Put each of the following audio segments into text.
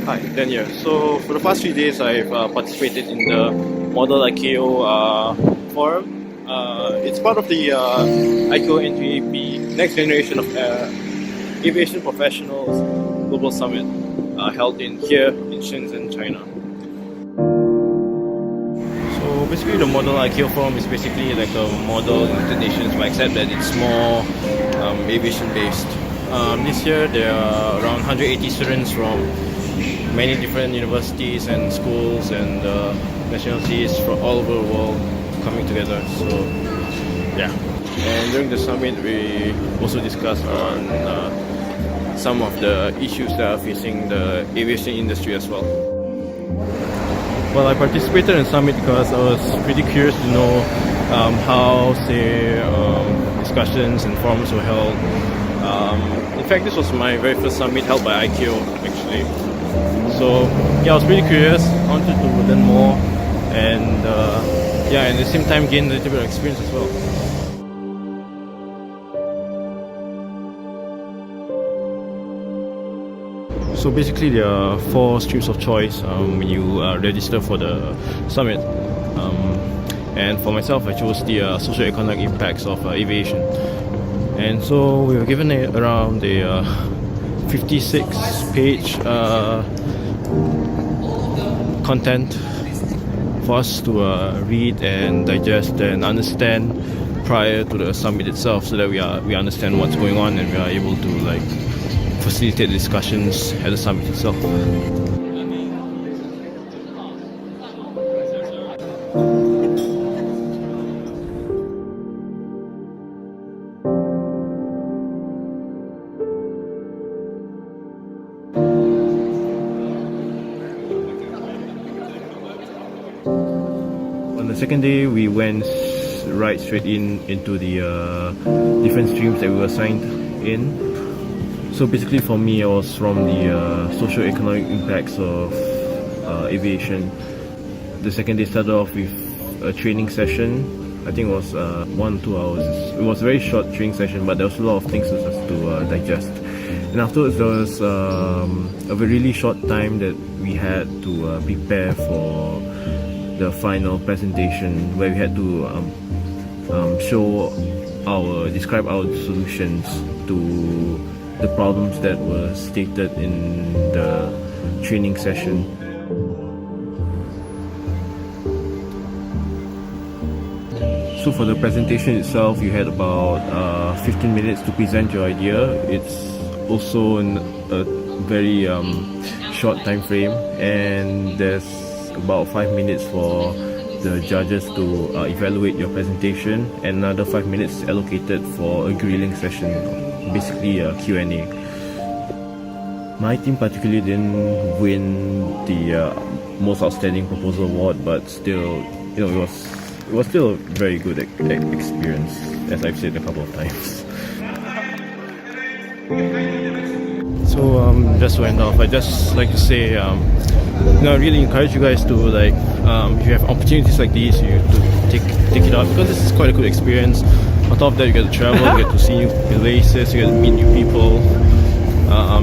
Hi, Dan here. So for the past few days, I've participated in the Model ICAO forum. It's part of the ICAO NGAP Next Generation of Aviation Professionals Global Summit held here in Shenzhen, China. So basically, the Model ICAO forum is basically like a model in the nations, but except that it's more aviation based. This year, there are around 180 students from many different universities and schools and nationalities from all over the world coming together. So yeah, and during the summit we also discussed on some of the issues that are facing the aviation industry as well. Well, I participated in the summit because I was pretty curious to know how, say, discussions and forums were held. In fact, this was my very first summit held by ICAO actually. So yeah, I was pretty curious. I wanted to learn more, and yeah, and at the same time gain a little bit of experience as well. So basically, there are 4 streams of choice when you register for the summit. And for myself, I chose the socio-economic impacts of aviation. And so we were given around a 56-page content for us to read and digest and understand prior to the summit itself, so that we understand what's going on and we are able to like facilitate discussions at the summit itself. On the second day, we went right straight into the different streams that we were assigned in. So basically for me, I was from the socio-economic impacts of aviation. The second day started off with a training session. I think it was 1 or 2 hours. It was a very short training session, but there was a lot of things to digest. And afterwards there was a really short time that we had to prepare for the final presentation, where we had to describe our solutions to the problems that were stated in the training session. So for the presentation itself, you had about 15 minutes to present your idea. It's also in a very short time frame, and there's about 5 minutes for the judges to evaluate your presentation, and another 5 minutes allocated for a grilling session, basically a Q&A. My team particularly didn't win the most outstanding proposal award, but still, you know, it was still a very good experience, as I've said a couple of times. So just to end off, I just like to say, I really encourage you guys to like, if you have opportunities like these, you to take it out, because this is quite a good experience. On top of that, you get to travel, you get to see new places, you get to meet new people,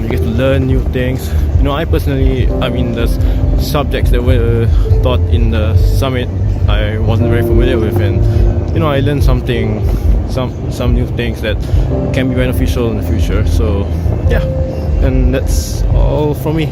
you get to learn new things. You know, I personally, there's subjects that were taught in the summit I wasn't very familiar with, and I learned some new things that can be beneficial in the future. So yeah, and that's all from me.